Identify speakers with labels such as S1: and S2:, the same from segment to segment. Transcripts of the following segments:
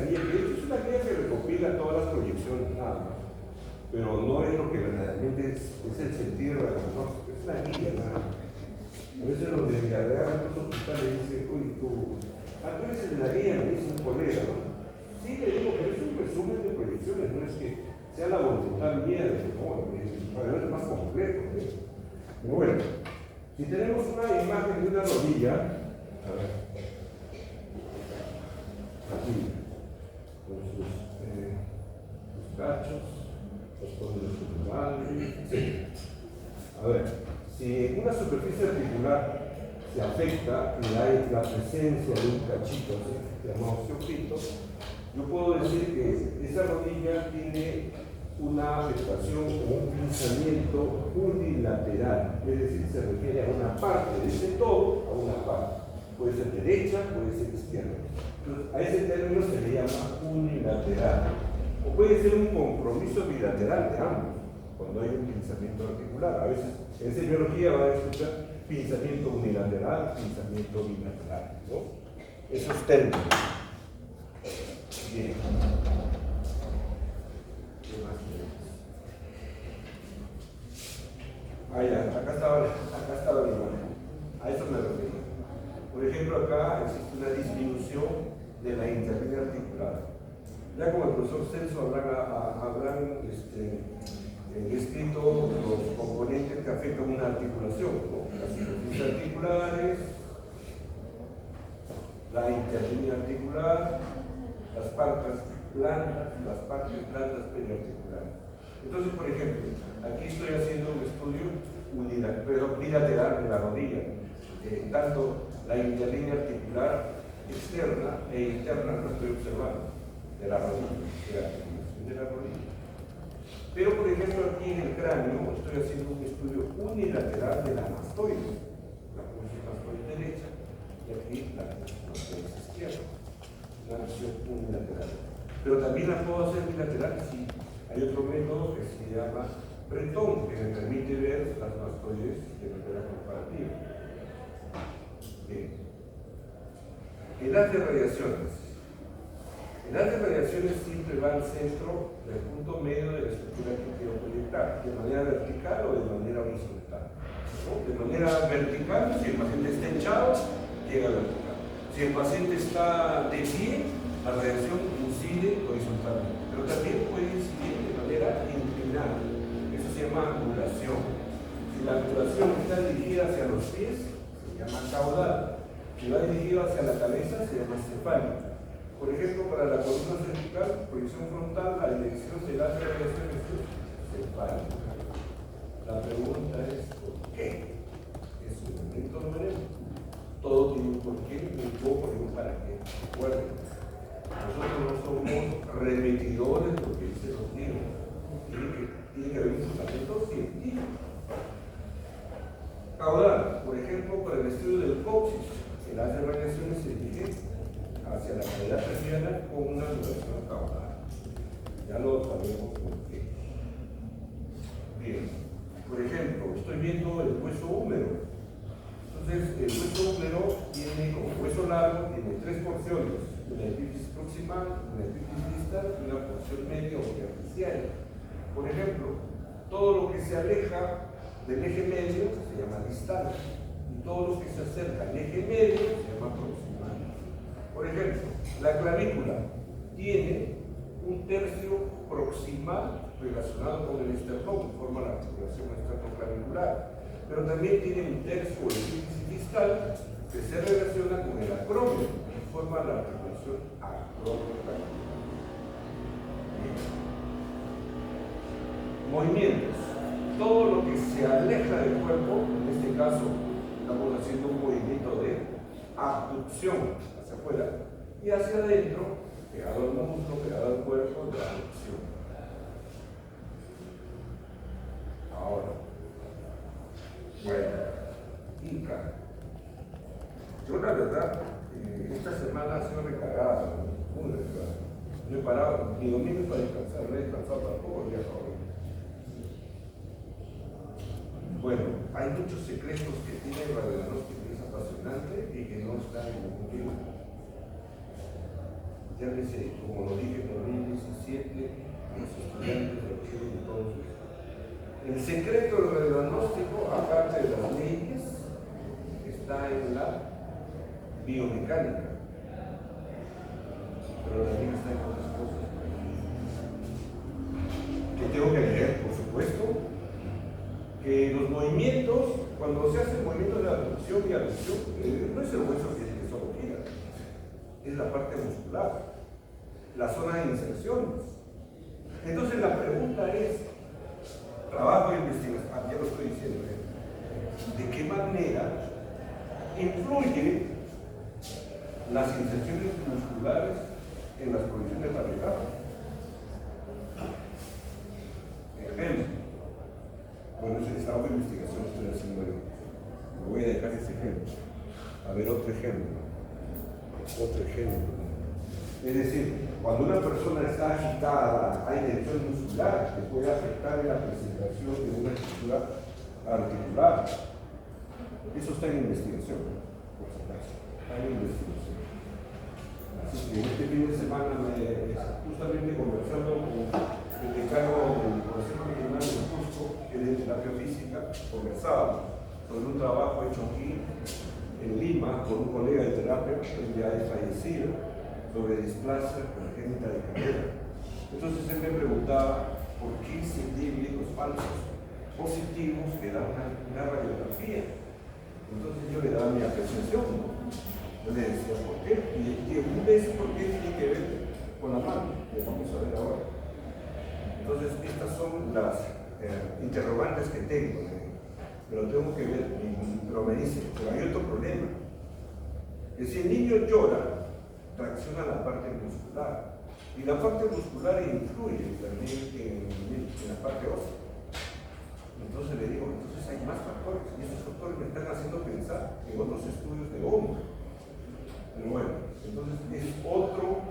S1: guía, que es una guía que recopila todas las proyecciones, nada más, pero no es lo que verdaderamente es el sentido de la diagnóstico, es una guía, nada más. A veces los de agarran los hospitales dicen, uy, tú eres el de la guía, me dice un colega, ¿no? Sí, le digo, pero es un resumen de proyecciones, no es que sea la voluntad mía de que no, es más complejo, ¿no? Pero bueno, si tenemos una imagen de una rodilla, a ver, aquí, con sus cachos, los códigos culturales, sí. A ver, si una superficie articular se afecta y hay la presencia de un cachito, ¿sí?, llamado osteoclito, yo puedo decir que esa rodilla tiene una afectación o un pinzamiento unilateral, es decir, se refiere a una parte de ese todo, a una parte. Puede ser derecha, puede ser izquierda. Entonces, a ese término se le llama unilateral. O puede ser un compromiso bilateral de ambos, cuando hay un pinzamiento articular. A veces en semiología va a escuchar pinzamiento unilateral, pinzamiento bilateral, ¿no? Esos términos. Bien. ¿Qué más tenemos? Ah, ya, acá estaba la imagen. A eso me refiero. Por ejemplo, acá existe una disminución de la interlínea articular. Ya como el profesor Celso habrán escrito los componentes que afectan una articulación, ¿no? Las superficies articulares, la interlínea articular, las partes planas periarticulares. Entonces, por ejemplo, aquí estoy haciendo un estudio bilateral de la rodilla. Tanto la interlínea articular externa e interna lo estoy observando de la rodilla, de la rodilla. Pero, por ejemplo, aquí en el cráneo estoy haciendo un estudio unilateral de la mastoide, la mastoide derecha, y aquí la mastoide izquierda, una visión unilateral. Pero también la puedo hacer bilateral si hay otro método que se llama Breton, que me permite ver las mastoides de manera comparativa. Bien. Enlace de radiaciones. Enlace de radiaciones siempre va al centro del punto medio de la estructura que quiero proyectar, de manera vertical o de manera horizontal, ¿no? De manera vertical, si el paciente está echado, llega a vertical. Si el paciente está de pie, la radiación incide horizontalmente, pero también puede incidir de manera inclinada. Eso se llama angulación. Si la angulación está dirigida hacia los pies, se llama caudal. Si va dirigida hacia la cabeza, se llama cefálica. Por ejemplo, para la columna cervical, proyección frontal, la dirección de las radiaciones es cefálica. La pregunta es, ¿por qué? Es un momento no veremos. Todo tiene un porqué, un cómo y un para qué. Recuerden, nosotros no somos repetidores de lo que dicen los libros. Tiene que haber un fundamento científico. Caudal, por ejemplo, para el estudio del coxis, el haz de radiaciones se dirige hacia la cavidad craniana con una duración caudal. Ya lo sabemos por qué. Bien, por ejemplo, estoy viendo el hueso húmero. Entonces, el hueso húmero tiene, como hueso largo, tiene tres porciones: una epífisis proximal, una epífisis distal y una porción media o terciaria. Por ejemplo, todo lo que se aleja del eje medio se llama distal, y todo lo que se acerca al eje medio se llama proximal. Por ejemplo, la clavícula tiene un tercio proximal relacionado con el esternón, que forma la articulación esternoclavicular, pero también tiene un tercio o epífisis distal que se relaciona con el acrómio, que forma la articulación acromioclavicular. Movimientos. Todo lo que se aleja del cuerpo, en este caso estamos haciendo un movimiento de abducción hacia afuera y hacia adentro, pegado al músculo, pegado al cuerpo, de aducción. Ahora, bueno, Inca. Yo la verdad, esta semana ha sido recargada, muy recargada. No he parado ni domingo para descansar, no he descansado tampoco el día favorito. Bueno, hay muchos secretos que tiene el radiodiagnóstico que es apasionante y que no están en ningún libro. llámese, como lo dije, en 2017, los estudiantes requieren entonces. El secreto del radiodiagnóstico, aparte de las leyes, está en la biomecánica. Pero la ley está en otras cosas. Que tengo que leer, por supuesto, que los movimientos, cuando se hace el movimiento de abducción y aducción, no es el hueso que solo gira, es la parte muscular, la zona de inserciones. Entonces la pregunta es, trabajo de investigación, ya lo estoy diciendo, ¿de qué manera influyen las inserciones musculares en las condiciones radicales? Ejemplo, bueno, ese trabajo de investigación estoy haciendo yo. Me voy a dejar ese ejemplo. A ver, otro ejemplo. Es decir, cuando una persona está agitada, hay tensión muscular que puede afectar en la presentación de una estructura articular. Eso está en investigación, por si acaso. Está en investigación. Así que este fin de semana, justamente conversando con el decano del Consejo Regional de Cusco, que es de terapia física, conversábamos sobre un trabajo hecho aquí en Lima por un colega de terapia, que ya es fallecido, sobre displasia congénita de cadera. Entonces él me preguntaba por qué se tienen los falsos positivos que dan una radiografía. Entonces yo le daba mi apreciación, ¿no? Yo le decía por qué, y un vez por qué tiene que ver con la mano, que vamos a ver ahora. Entonces estas son las interrogantes que tengo, pero tengo que ver, pero me dice, pero hay otro problema, que si el niño llora, tracciona la parte muscular, y la parte muscular influye también en la parte ósea. Entonces le digo, entonces hay más factores, y esos factores me están haciendo pensar en otros estudios de hombro. Pero bueno, entonces es otro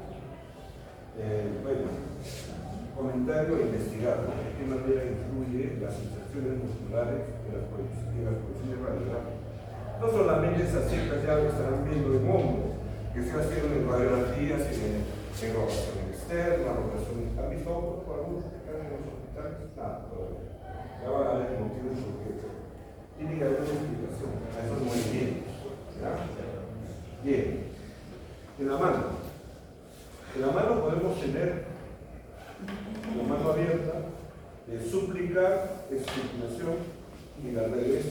S1: comentario a investigar, ¿no? De qué manera influye las inserciones musculares en las posiciones radiográficas. No solamente esas cifras ya lo estarán viendo en hombro, que se hacen en radiografías, en rotación externa, rotación. ¿Han visto hombros por algunos que están en los hospitales? Nada, todavía. Ya van a ver el motivo de por qué. Tiene que haber una explicación a esos movimientos. ¿Ya? Bien. En la mano podemos tener la mano abierta, de suplicar, supinación y la revés,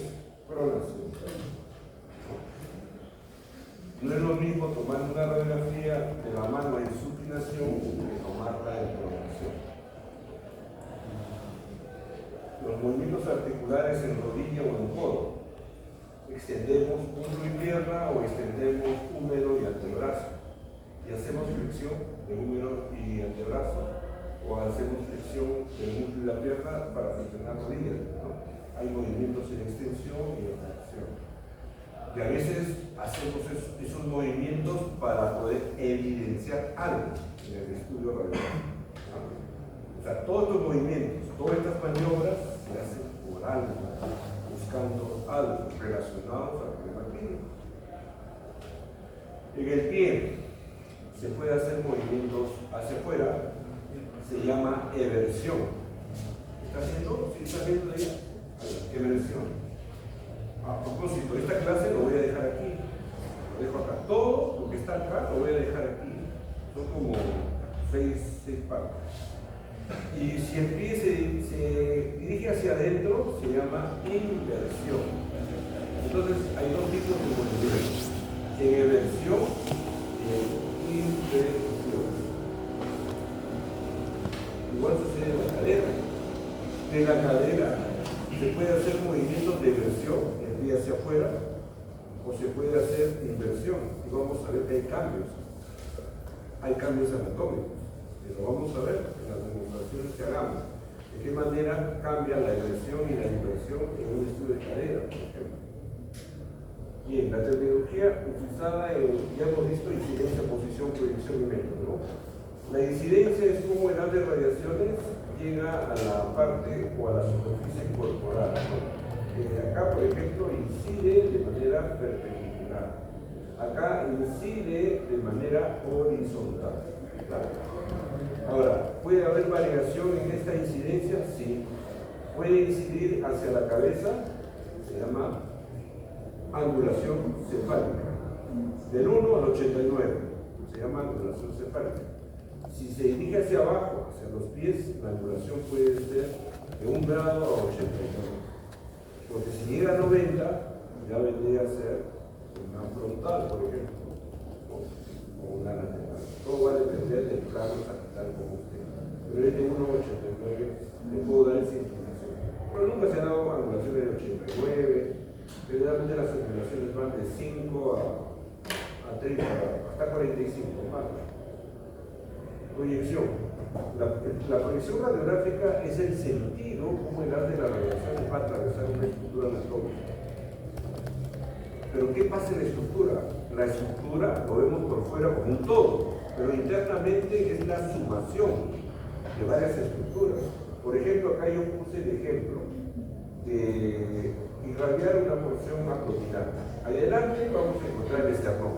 S1: pronación. No es lo mismo tomar una radiografía de la mano en supinación que tomarla en pronación. Los movimientos articulares en rodilla o en codo. Extendemos muslo y pierna o extendemos húmero y antebrazo. Y hacemos flexión de húmero y antebrazo, o hacemos flexión del muslo y la pierna para flexionar rodillas, ¿no? Hay movimientos en extensión y en flexión. Y a veces hacemos esos movimientos para poder evidenciar algo en el estudio radiográfico, ¿no? O sea, todos estos movimientos, todas estas maniobras se hacen por algo, buscando algo relacionado al problema clínico. En el pie se puede hacer movimientos hacia afuera, se llama eversión. ¿Está viendo? ¿Sí está viendo ahí? Eversión. A propósito, esta clase lo voy a dejar aquí. Lo dejo acá. Todo lo que está acá lo voy a dejar aquí. Son como seis partes. Y si el pie se dirige hacia adentro, se llama inversión. Entonces, hay dos tipos de movimientos: en eversión y en inversión. Igual sucede en la cadera. De la cadera se puede hacer movimientos de eversión, el pie hacia afuera, o se puede hacer inversión. Y vamos a ver que hay cambios. Hay cambios anatómicos. Y lo vamos a ver en las demostraciones que hagamos. De qué manera cambia la eversión y la inversión en un estudio de cadera, por ejemplo. Bien, la terminología utilizada ya hemos visto incidencia, posición, proyección y método, ¿no? La incidencia es cómo el haz de radiaciones llega a la parte o a la superficie corporal, ¿no? Acá, por ejemplo, incide de manera perpendicular. acá incide de manera horizontal. ¿Verdad? Ahora, ¿puede haber variación en esta incidencia? Sí. Puede incidir hacia la cabeza, se llama angulación cefálica. Del 1 al 89, se llama angulación cefálica. Si se dirige hacia abajo, hacia los pies, la angulación puede ser de 1 grado a 89. Porque si llega a 90, ya vendría a ser una frontal, por ejemplo, o una lateral. Todo va a depender del plano sagital como usted. Pero es de 1 a 89, le puedo dar esa inclinación. Pero nunca se han dado angulaciones de 89. Generalmente las angulaciones van de 5 a 30, hasta 45 más. Proyección. La proyección radiográfica es el sentido como el haz de la radiación va a atravesar una estructura anatómica. Pero ¿qué pasa en la estructura? La estructura lo vemos por fuera como un todo, pero internamente es la sumación de varias estructuras. Por ejemplo, acá yo puse el ejemplo de irradiar una porción abdominal. Adelante vamos a encontrar el esternón.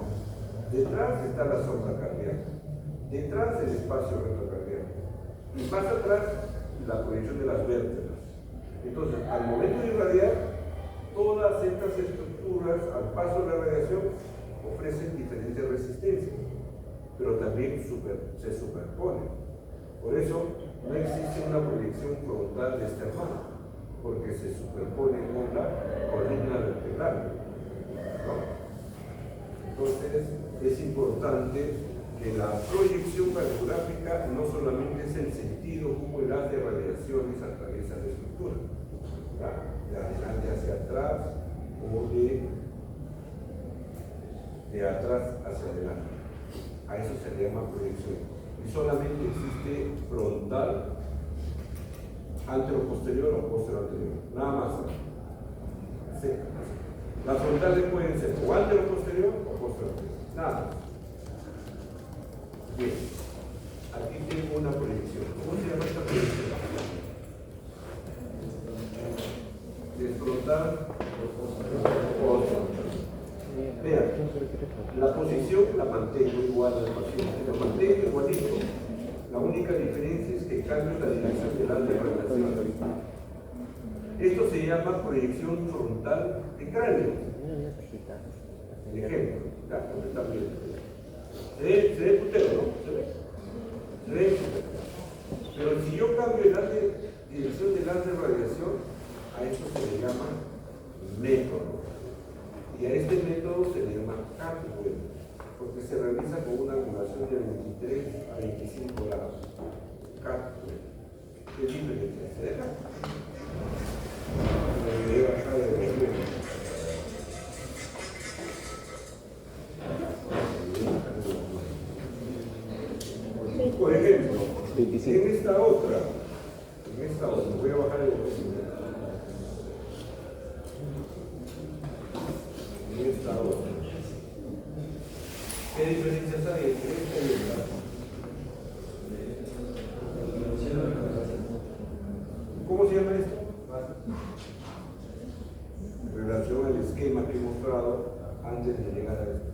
S1: Detrás está la sonda cardíaca. Detrás el espacio retrocardíaco. Y más atrás la proyección de las vértebras. Entonces, al momento de irradiar, todas estas estructuras, al paso de la radiación, ofrecen diferentes resistencias, pero también se superponen. Por eso, no existe una proyección frontal de esternón, porque se superpone con la columna vertebral, ¿no? Entonces, es importante que la proyección radiográfica no solamente es el sentido como el haz de radiaciones atraviesa la estructura, ¿verdad? De adelante hacia atrás o de atrás hacia adelante. A eso se le llama proyección. Y solamente existe frontal, antero-posterior o posterior-anterior. Nada más. Sí. Las frontales pueden ser o antero-posterior o posterior-anterior. Nada más. Bien. Aquí tengo una proyección. ¿Cómo se llama esta proyección? Desfrontal o posterior. Vean, la posición la mantengo igual al paciente, la mantengo igualito. La única diferencia es que cambio la dirección del haz de radiación. Esto se llama proyección frontal de cráneo. Ejemplo, acá, donde está bien. Se ve putero, ¿no? Se ve putero. Pero si yo cambio el haz de dirección del haz de radiación, a esto se le llama método. Y a este método se le llama cálculo, porque se realiza con una angulación de 23 a 25 grados. Cálculo. ¿Qué diferencia? ¿Se deja? Me voy a bajar de volumen. Por ejemplo, 25. En esta otra, voy a bajar el volumen. En esta otra. ¿Qué diferencias hay entre esta y esta? ¿Cómo se llama esto? En relación al esquema que he mostrado antes de llegar a esto.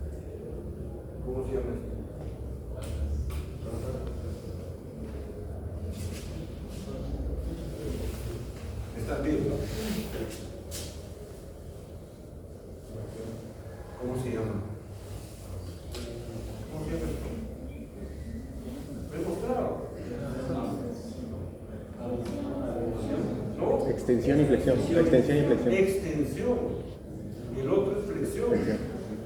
S1: ¿Cómo se llama esto? ¿Están viendo? ¿Cómo se llama? ¿Cómo se llama esto? ¿Lo he mostrado? ¿No?
S2: Extensión y flexión. Extensión y flexión.
S1: Extensión. Y el otro es flexión.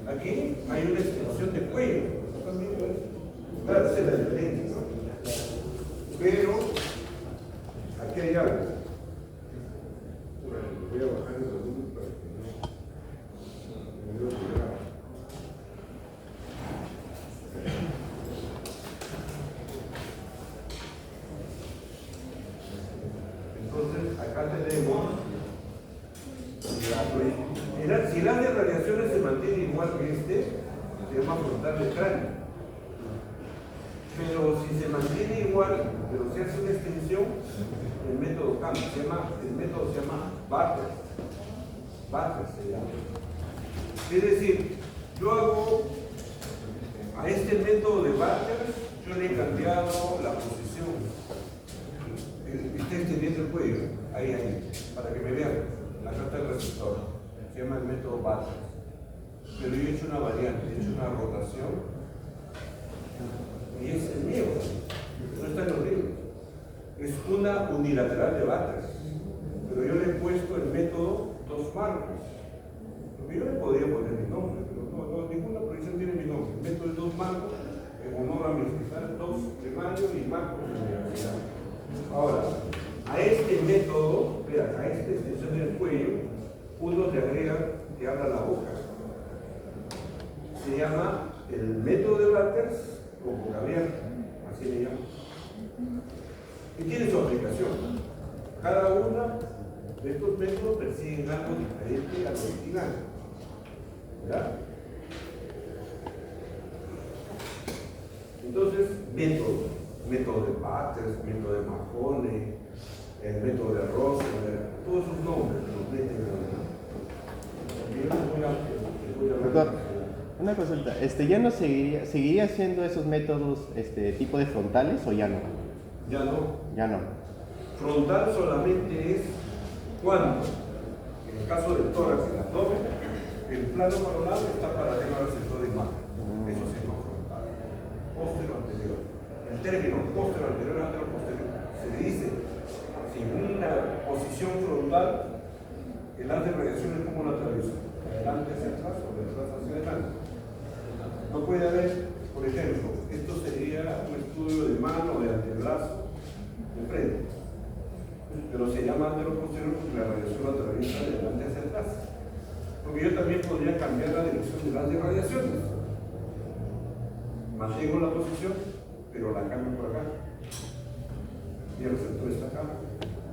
S1: Aquí hay una extensión de cuello. ¿Están viendo eso? Claro, esa es la diferencia, ¿no? Pero aquí hay algo. Voy a bajar el volumen para que no me veo pegado. Entonces, acá tenemos si el haz de radiaciones se mantiene igual que este, se llama frontal de cráneo. Pero si se mantiene igual, pero se hace una extensión, el método cambia. El método se llama Bartlett. Bartlett se llama. Es decir, yo hago A este método de Batters yo le he cambiado la posición. Está extendiendo el cuello, ahí, para que me vean la carta del receptor. Se llama el método Batters. Pero yo he hecho una variante, he hecho una rotación y es el mío, no está en los libros. Es una unilateral de Batters, pero yo le he puesto el método dos marcos. Porque yo le podría poner mi nombre, pero no, ninguna proyección tiene mi nombre. El método es dos marcos en honor a mi hospital, dos primarios y marcos de la universidad. Ahora, a este método, vean, a esta extensión del cuello, uno le agrega que abra la boca. Se llama el método de Batters con boca abierta, así le llamo. Y tiene su aplicación. Cada uno de estos métodos persiguen algo diferente al original. ¿Verdad? Entonces, método de Batters, método de Mahoney, el método de Rosenberg, todos esos nombres los meten en la.
S2: Doctor, una consulta, ¿ya no seguiría haciendo esos métodos tipo de frontales o ya no?
S1: Ya no.
S2: Ya no.
S1: Frontal solamente es cuando, en el caso del tórax y el abdomen, el plano coronal está paralelo al receptor de imagen. Eso se llama frontal. Póstero anterior. El término póstero anterior, antero posterior, se le dice, si en una posición frontal, el haz de radiación es como una televisión, adelante hacia atrás o de atrás hacia adelante. No puede haber, por ejemplo, esto sería un estudio de mano o de antebrazo de frente, pero se llama antero posterior porque la radiación la atraviesa de adelante hacia atrás. Porque yo también podría cambiar la dirección de las radiaciones. Mantengo la posición, pero la cambio por acá. Y el receptor está acá.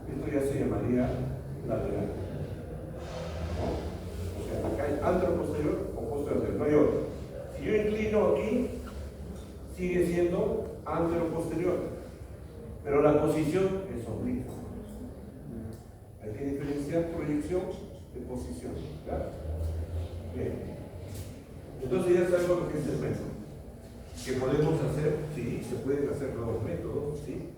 S1: Esto ya se llamaría lateral. ¿No? O sea, acá hay antero posterior o posterior anterior, no hay otro. Si yo inclino aquí, sigue siendo antero posterior, pero la posición es oblicua. Hay que diferenciar proyección de posición. ¿Claro? Bien. Entonces ya sabemos lo que es el método. ¿Qué podemos hacer? Sí, se pueden hacer nuevos métodos, ¿sí?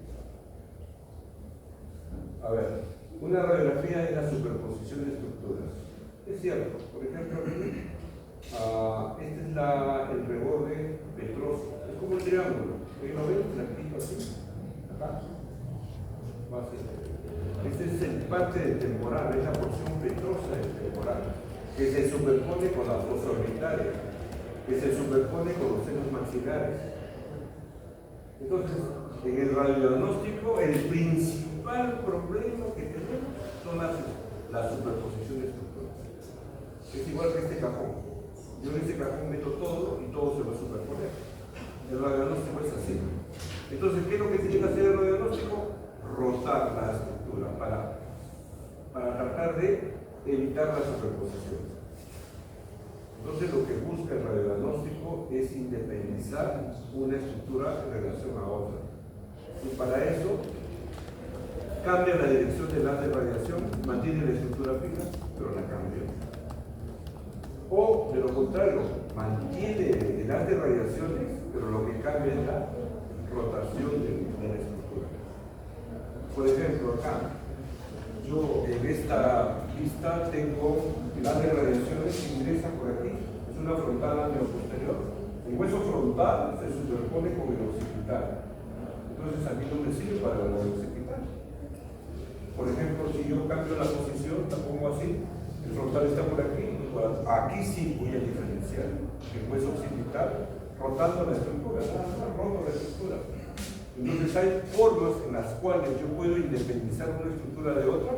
S1: A ver, una radiografía es la superposición de estructuras. Es cierto, por ejemplo, este es el reborde petroso. Es como un triángulo. ¿Lo ven? Blanquito así. Acá. Este es el parte del temporal, es la porción petrosa del temporal, que se superpone con la fosa orbitaria, que se superpone con los senos maxilares. Entonces, en el radiodiagnóstico, el principal problema que tenemos son la superposición de estructuras. Es igual que este cajón. Yo en este cajón meto todo y todo se va a superponer. El radiodiagnóstico es así. Entonces, ¿qué es lo que tiene que hacer el radiodiagnóstico? Rotar la estructura para tratar de evitar la superposición. Entonces, lo que busca el radiodiagnóstico es independizar una estructura en relación a otra. Y para eso, cambia la dirección del haz de radiación, mantiene la estructura fija, pero la cambia. O, de lo contrario, mantiene el haz de radiaciones, pero lo que cambia es la rotación de la estructura. Por ejemplo, acá, yo en esta vista tengo el haz de radiaciones que ingresa por aquí, es una frontal anteroposterior. El hueso frontal se superpone con el occipital. Entonces a mí no me sirve para el occipital. Por ejemplo, si yo cambio la posición, la pongo así, el frontal está por aquí, aquí sí voy a diferenciar el hueso occipital rotando la estructura, roto la estructura. Entonces hay formas en las cuales yo puedo independizar una estructura de otra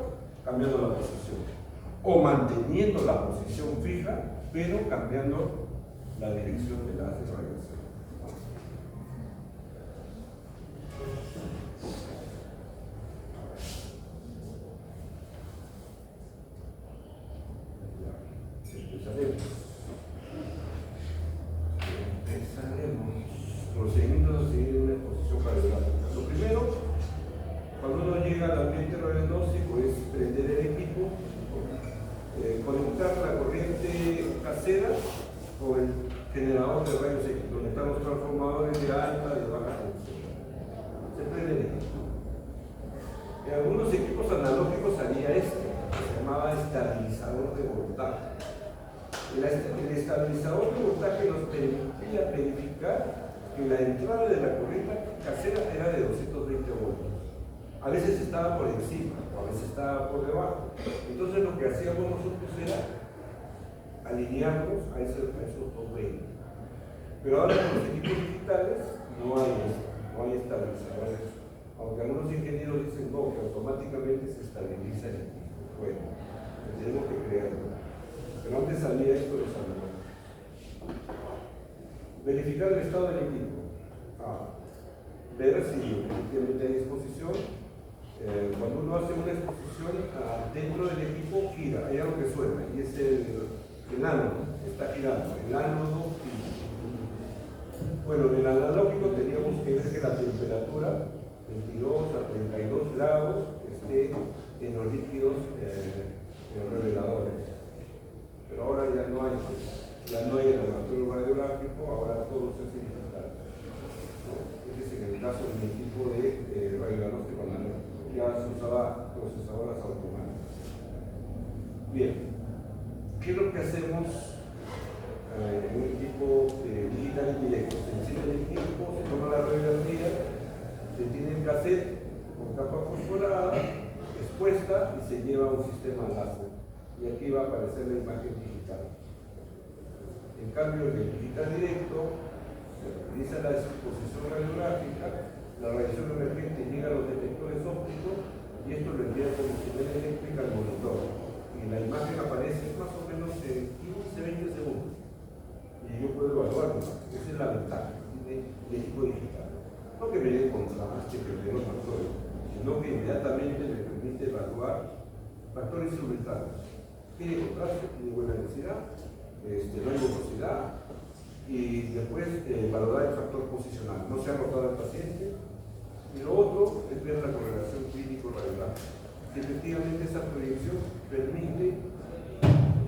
S1: cambiando la posición o manteniendo la posición fija pero cambiando la dirección de la radiación. Empezaremos. Procedimientos a seguir en una exposición radiográfica. Lo primero, cuando uno llega al ambiente radiodiagnóstico, es prender el equipo, conectar la corriente casera con el generador de rayos X, donde estabilizador de voltaje. El estabilizador de voltaje nos permitía verificar que la entrada de la corriente casera era de 220 voltios. A veces estaba por encima, o a veces estaba por debajo. Entonces lo que hacíamos nosotros era alinearnos a esos 220. Pero ahora con los equipos digitales no hay estabilizadores. Aunque algunos ingenieros dicen no, que automáticamente se estabiliza el equipo. Bueno, tenemos que creerlo. Pero antes salía esto de los alumnos. Verificar el estado del equipo. Ver si efectivamente hay exposición. Cuando uno hace una exposición dentro del equipo, gira, hay algo que suena, y es el ánodo, está girando, el ánodo gira. Bueno, en el analógico teníamos que ver que la temperatura, 22 a 32 grados, esté en los líquidos en los reveladores. Pero ahora ya no hay el laboratorio radiográfico, ahora todo se hace digital. Ese es en el caso de mi equipo de radiodiagnóstico analógico. Ya se usaba procesadoras automáticas. Bien, ¿qué es lo que hacemos en un equipo digital indirecto? Se enciende el equipo, se toma la radiografía, se tiene el cassette con capa fosforada, expuesta y se lleva a un sistema láser. Y aquí va a aparecer la imagen digital. En cambio, en el digital directo, se realiza la exposición radiográfica, la radiación emergente llega a los detectores ópticos y esto lo envía como señal eléctrica al monitor. Y la imagen aparece más o menos en 15-20 segundos. Y yo puedo evaluarlo. Esa es la ventaja del equipo digital. No que me dé contraste, que me dé los factores, sino que inmediatamente me permite evaluar factores instrumentales. Tiene contraste, tiene buena densidad, no hay borrosidad, y después valorar el factor posicional. No se ha rotado el paciente. Y lo otro es ver la correlación clínico-radiográfica. Efectivamente, esa proyección permite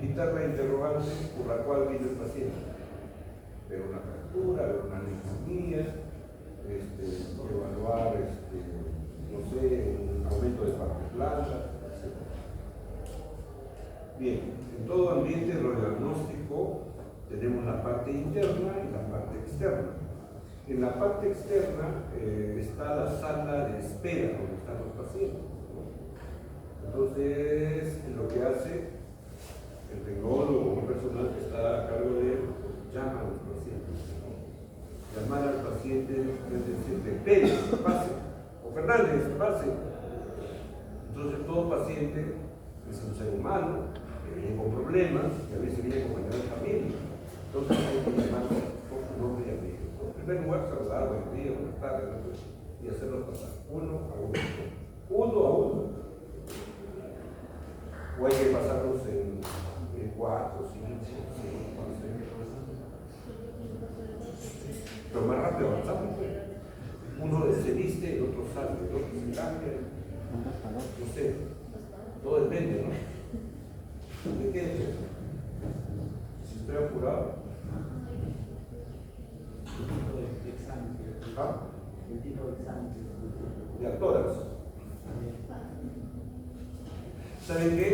S1: quitar la interrogante por la cual vino el paciente. Ver una fractura, ver una neumonía, evaluar, no sé, un aumento de parte plana, etc. Bien, en todo ambiente radiodiagnóstico tenemos la parte interna y la parte externa. En la parte externa está la sala de espera donde están los pacientes, ¿no? Entonces, lo que hace el tecnólogo o un personal que está a cargo de él, llama a los pacientes, ¿no? Llamar al paciente es decirle, Pérez, pase, o Fernández, pase. Entonces, todo paciente es un ser humano, que viene con problemas, y a veces viene acompañado de familia. Entonces, hay que llamarlo con su nombre y apellido. En primer lugar, saludar, buen día, buenas tardes, y hacerlos pasar uno a uno. Uno a uno. O hay que pasarlos en 4, 5, 6. Pero más rápido avanzamos. Uno se viste, el otro sale, el otro se cambia. No sé. Todo depende, ¿no? ¿De qué? Si estoy apurado. ¿Ah?
S3: El tipo de examen.
S1: De actoras. ¿Saben qué?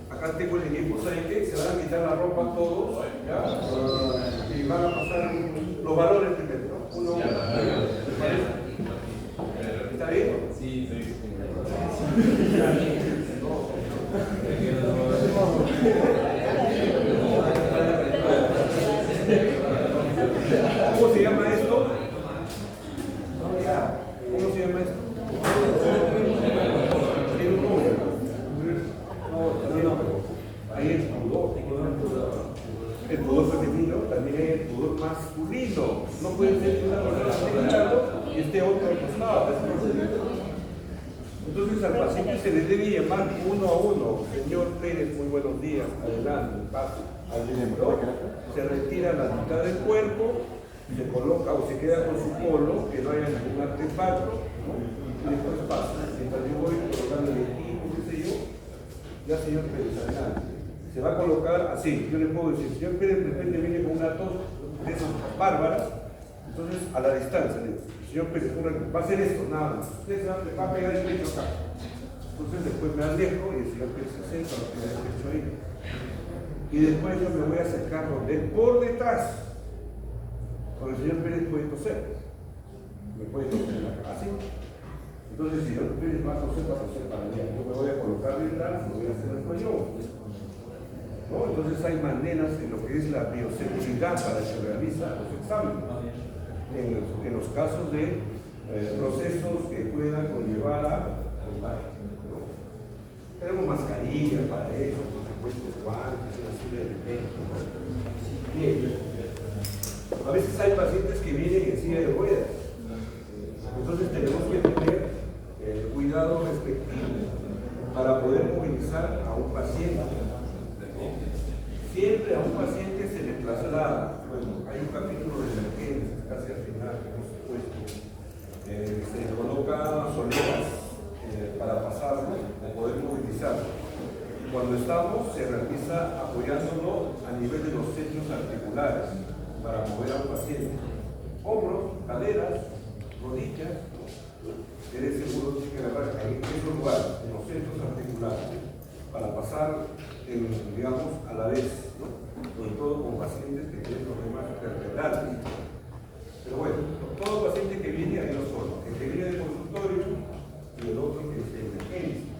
S1: Acá tengo el equipo, ¿saben qué? Se van a quitar la ropa todos, ¿ya? Y van a pasar los valores primero, ¿no? Uno. ¿Está bien?
S4: Sí, sí.
S1: ¿Cómo se llama esto? ¿Cómo se llama esto? Tiene un nombre. Hay el pudor. El pudor femenino, también hay el pudor masculino. No puede ser que una persona esté al lado y esté otro al costado. Entonces al paciente se le debe llamar uno a uno. Señor Pérez, muy buenos días. Adelante, pase. Al director se retira la mitad del cuerpo, se coloca o se queda con su polo, que no haya ningún artefacto, ¿no? Y después pasa. Mientras yo voy colocando el equipo, qué sé yo, ya señor Pérez, adelante. Se va a colocar así. Yo le puedo decir, señor Pérez, de repente viene con una tos de esas bárbaras, entonces a la distancia le digo, señor Pérez, va a hacer esto, nada más. Usted se va a pegar el pecho acá. Entonces después me alejo y el señor Pérez se acerca a lo que me ha hecho ahí. Y después yo me voy a acercar donde por detrás. Porque el señor Pérez puede toser. Me puede toser en la cara, así. Entonces si el señor Pérez va a toser para allá. Yo me voy a colocar detrás, lo voy a hacer después yo. ¿No? Entonces hay maneras en lo que es la bioseguridad para que se realiza los exámenes. En los casos de procesos que puedan conllevar a contagio, ¿no? Tenemos mascarillas para eso, por supuesto, guantes, una serie de elementos, ¿no? Bien. A veces hay pacientes que vienen en silla de ruedas, entonces tenemos que tener cuidado respectivo para poder movilizar a un paciente. Siempre a un paciente se le traslada, bueno, hay un capítulo de emergencia, casi al final, por supuesto, se le coloca soleras para pasarlo, para poder movilizarlo. Cuando estamos, se realiza apoyándolo a nivel de los centros articulares para mover a un paciente. Hombros, caderas, rodillas, eres seguro que agarrar en esos lugares, en los centros articulares, para pasar, digamos, a la vez, ¿no? Sobre todo con pacientes que tienen problemas vertebrales. Pero bueno, todo paciente que viene, hay dos formas: el que viene de consultorio y el otro que es de emergencia.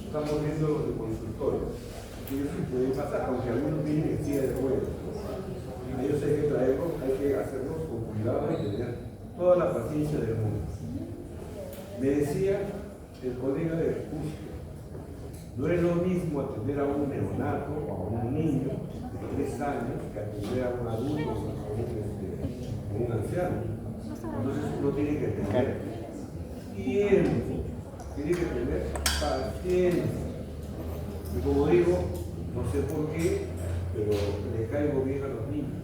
S1: Estamos viendo los de consultorio. Y eso puede pasar, aunque algunos vienen en silla de ruedas. A ellos hay que traerlos, hay que hacerlos con cuidado y tener toda la paciencia del mundo. Me decía el colega de justo, no es lo mismo atender a un neonato o a un niño de 3 años que atender a un adulto o a un anciano. Entonces uno tiene que tener tiempo, tiene que tener paciencia. Y como digo, no sé por qué, pero le caigo bien a los niños.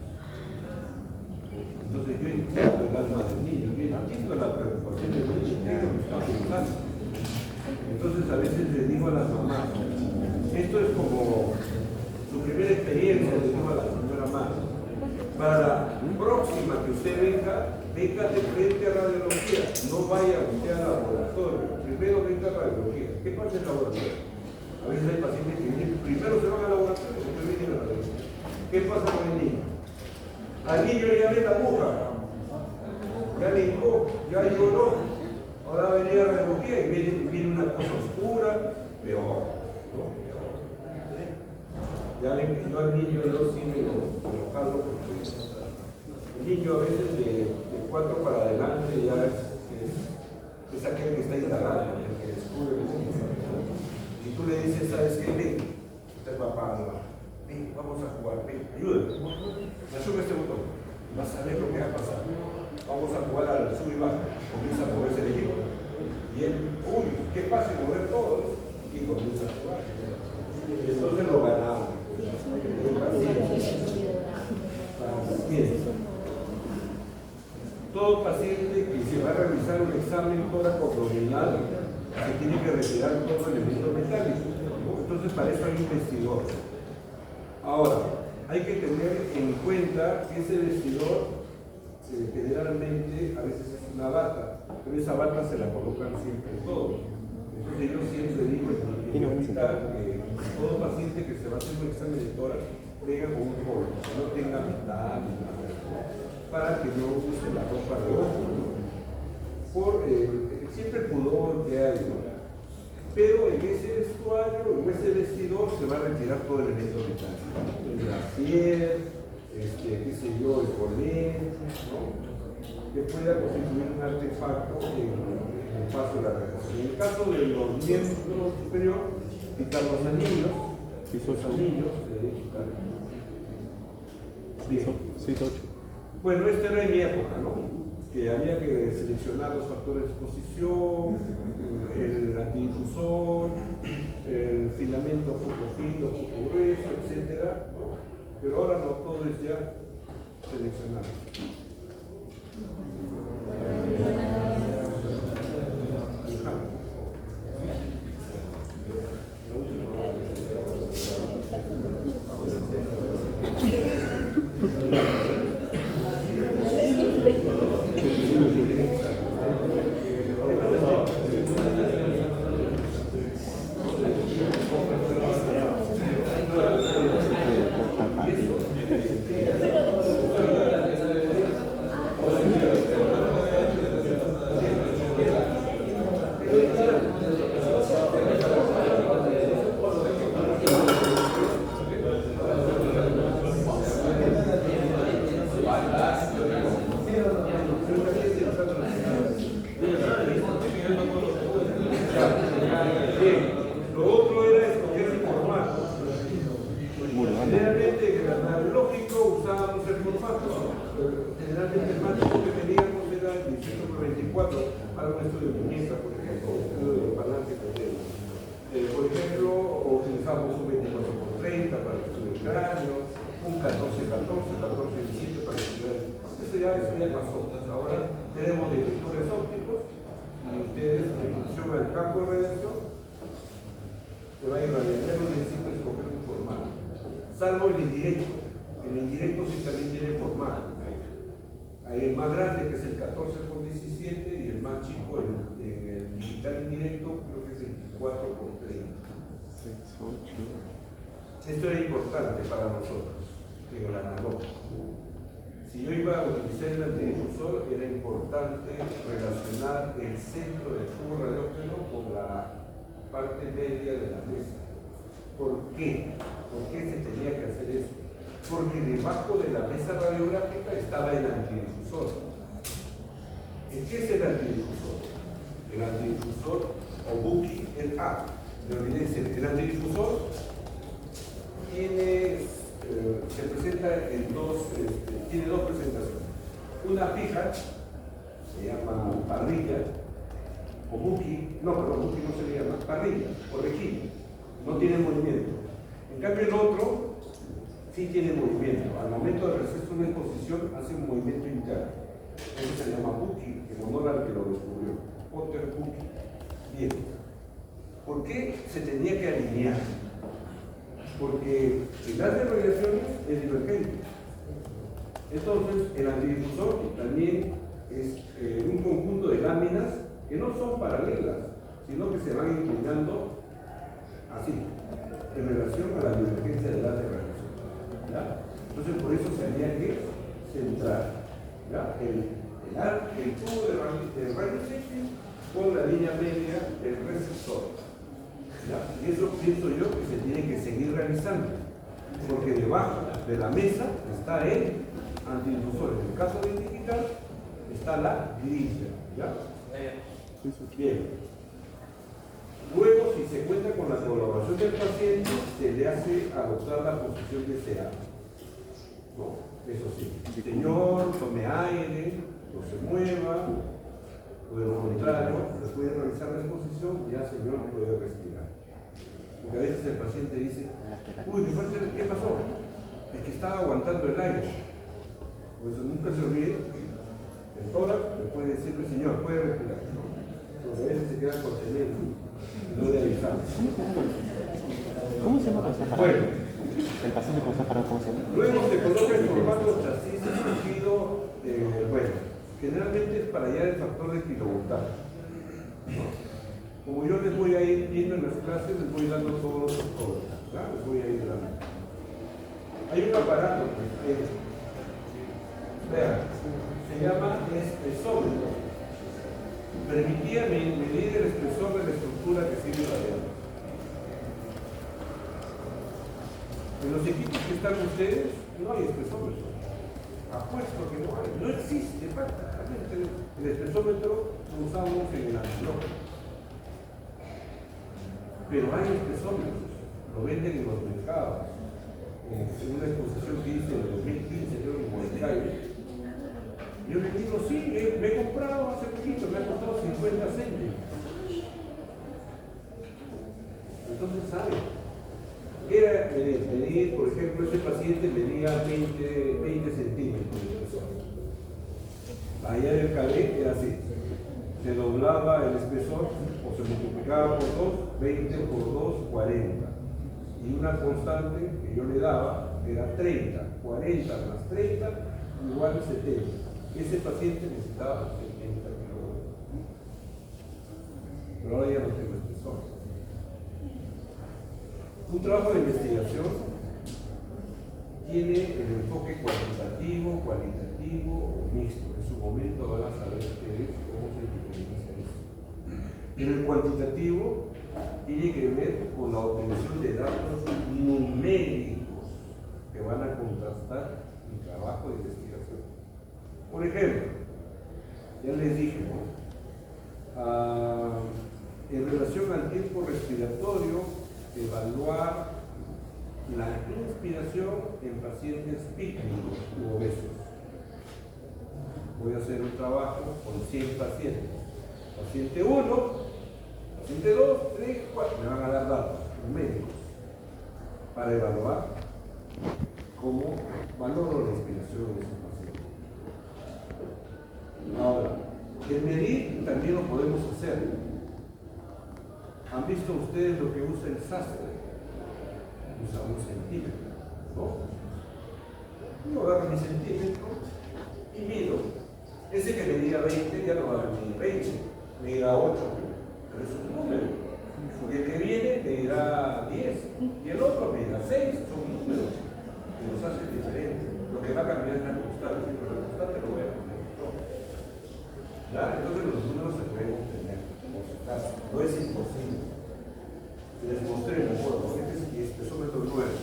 S1: Entonces yo entiendo el alma del niño, yo entiendo la preocupación del niño, entiendo lo que está pensando. Entonces a veces les digo a las mamás, esto es como su primera experiencia, les digo a la señora madre, para la próxima que usted venga de frente a radiología, no vaya usted al laboratorio, primero venga a radiología. ¿Qué pasa en el laboratorio? A veces hay pacientes que vienen, primero se van al laboratorio, después vienen a la radiología. ¿Qué pasa con el niño? Al niño ya ve la aguja, ya le hincó, ya lloró. Ahora va a venir a la radiología y viene una cosa oscura, peor. Ya yo al niño yo sí me lo jalo porque el niño a veces de 4 para adelante ya es aquel que está instalado, el que descubre el niño. Y tú le dices, ¿sabes qué? Ven, este papá, ven, vamos a jugar, ven, ayúdame. Asume este botón, vas a ver lo que va a pasar. Vamos a jugar al sub y baja, comienza a moverse el equipo. Y él, uy, qué fácil mover todo, y comienza a jugar. Y entonces lo ganamos. Todo paciente que se va a realizar un examen tóraco-abdominal se tiene que retirar todo el elemento metálico, ¿no? Entonces para eso hay un vestidor. Ahora, hay que tener en cuenta que ese vestidor generalmente a veces es una bata, pero esa bata se la colocan siempre todos. Entonces yo siempre digo en mi hospital que todo paciente que se va a hacer un examen de tórax tenga con un polo, que no tenga metal ni nada, para que no use la ropa de ojo, ¿no? Por siempre el pudor que hay, ¿no? Pero en ese vestuario, en ese vestidor se va a retirar todo el elemento metálico, la piel, qué sé yo, el polen, ¿no? Que pueda constituir un artefacto en el paso de la radiación. En el caso de los miembros superiores, quitar los anillos, los anillos,
S2: Sí, 8.
S1: Bueno, esta era en mi época, ¿no? Que había que seleccionar los factores de exposición, el antidifusor, el filamento poco fino, poco grueso, etc. ¿no? Pero ahora no, todo es ya seleccionado. Bien, lo otro era escoger el formato. Generalmente en el analógico usábamos el formato, generalmente el máximo que teníamos era el 18x24 para un estudio de muñeca, por ejemplo, un estudio de balance de por ejemplo, utilizamos un 24x30 para el estudio del cráneo, un 14x14, 14x17 para el estudio del... Eso ya pasó. Ahora tenemos detectores ópticos y ustedes en función del campo de radiación se va a irradiar, ya no necesitan escoger un formato. Salvo el indirecto. El indirecto sí también tiene formato. Hay el más grande que es el 14x17 y el más chico, en el digital indirecto, creo que es el 4x30. Esto era importante para nosotros, en el analógico. Si yo iba a utilizar el antidifusor, era importante relacionar el centro del tubo radiógeno con la parte media de la mesa. ¿Por qué? ¿Por qué se tenía que hacer eso? Porque debajo de la mesa radiográfica estaba el antidifusor. ¿Qué es el antidifusor? El antidifusor, o Buki, me olvidé decir, el antidifusor se presenta en tiene dos presentaciones. Una fija, se llama parrilla, o Buki, Buki no se le llama, parrilla, o rejilla, no tiene movimiento. En cambio el otro sí tiene movimiento. Al momento de realizar una exposición hace un movimiento interno. Eso se llama Buki, en honor al que lo descubrió, Potter Buki. Bien. ¿Por qué se tenía que alinear? Porque el gas de radiaciones es divergente. Entonces, el antidifusor también es un conjunto de láminas que no son paralelas, sino que se van inclinando así, en relación a la divergencia del gas de radiación. ¿Ya? Entonces, por eso se había que centrar, ¿ya? El tubo de rayos X con la línea media del receptor. ¿Ya? Y eso pienso yo que se tiene que seguir realizando, porque debajo de la mesa está el antidifusor. En el caso del digital está la grilla. ¿Ya? Bien. Luego, si se cuenta con la colaboración del paciente, se le hace adoptar la posición deseada. No, eso sí. Señor, tome aire, no se mueva, o de lo contrario, después de realizar la exposición, ya señor puede respirar. Porque a veces el paciente dice, uy, ¿qué pasó? Es que estaba aguantando el aire. Pues nunca se olvide, el tórax le puede decirle, señor, puede respirar. Porque a veces se queda contenido, no de avisar.
S2: ¿Cómo se llama?
S1: Bueno,
S2: el paciente con separado, ¿cómo se llama?
S1: luego se coloca el formato chasis escogido, generalmente es para hallar el factor de kilovoltaje. Como yo les voy a ir viendo en las clases, les voy dando todos los factores, ¿verdad? Les voy a ir dando. Hay un aparato, vean, se llama espesómetro. Permitía medir el espesor de la estructura que sigue radiando. En los equipos que están ustedes, no hay espesómetro. Apuesto que no hay, no existe prácticamente. El espesómetro lo usamos en el analógico. Pero hay espesómetros, lo venden en los mercados. En una exposición que hice en el 2015, creo que en Huancayo. Yo le digo, sí, me he comprado hace poquito, me ha costado 50 céntimos. Entonces, ¿sabe? Era medir, por ejemplo, ese paciente medía 20 centímetros de espesor. Allá en el cabé era así. Se doblaba el espesor o se multiplicaba por 2, 20 por 2, 40. Y una constante que yo le daba era 30. 40 más 30 igual a 70. Ese paciente necesitaba 70 kilogramos. Pero ahora ya no tengo espesor. Un trabajo de investigación tiene el enfoque cuantitativo, cualitativo o mixto. En su momento van a saber ustedes cómo se diferencia eso. Pero el cuantitativo tiene que ver con la obtención de datos numéricos que van a contrastar mi trabajo de investigación. Por ejemplo, ya les dije, ¿no? En relación al tiempo respiratorio, evaluar la inspiración en pacientes pícnicos u obesos. Voy a hacer un trabajo con 100 pacientes. Paciente 1, paciente 2, 3, 4. Me van a dar datos médicos para evaluar cómo valoro la inspiración de esos pacientes. Ahora, el medir también lo podemos hacer. ¿Han visto ustedes lo que usa el sastre? Usa un centímetro, ¿no? Yo agarro mi centímetro y mido. Ese que medía 20 ya no va a medir 20, medirá 8, pero es un número. Y el que viene medirá 10, y el otro medirá 6, son números que nos hacen diferentes. Lo que va a cambiar es la constante, pero la constante lo voy a poner todo. ¿Ya? Entonces los números se pueden obtener, por si acaso. No es imposible. Les mostré el modo. Este es espesómetro nuevo.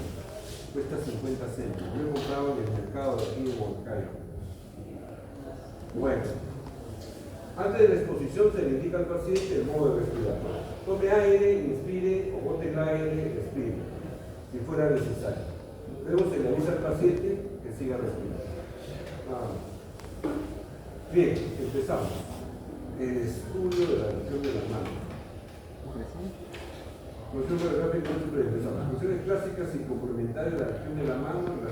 S1: Cuesta 50 céntimos. Lo he comprado en el mercado de aquí de Huancayo. Bueno, antes de la exposición se le indica al paciente el modo de respirar. Tome aire, inspire, o bote el aire, expire, si fuera necesario. Luego se le avisa al paciente que siga respirando. Bien, empezamos. El estudio de la reacción de las manos. Funciones clásicas y complementarias de la acción de la mano en la